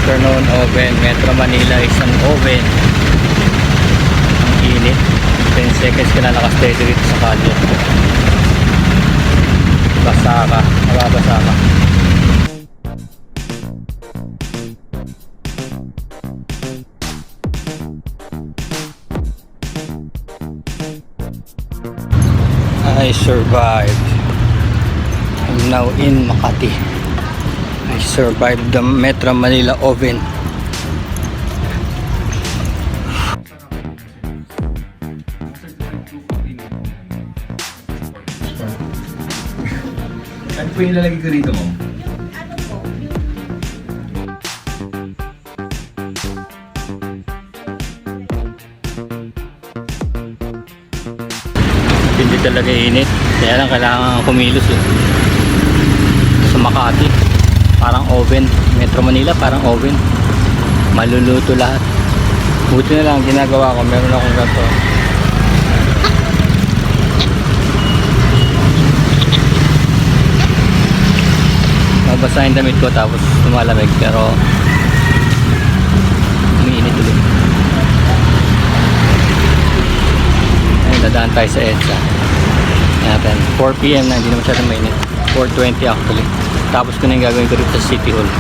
afternoon oven. Metro Manila isang oven. Ang init. 10 seconds ka na nakasteady dito sa kalye. Basa ka, mababasa ka. I survived. I'm now in Makati. I survived the Metro Manila oven. Ano po yung lalagay ko rito, ma'am? Hindi talaga init. Kaya lang kailangan kumilos eh. Sa Makati, parang oven. Metro Manila, parang oven. Maluluto lahat. Buti na lang ginagawa ko. Meron akong gato. Mabasa yung damit ko tapos lumalamig. Pero umiinit ulit. Dadaan tayo sa EDSA natin 4 PM na, hindi na masyadong mainit. 4:20 actually. Tapos ko na yung gagawin ko dito sa City Hall.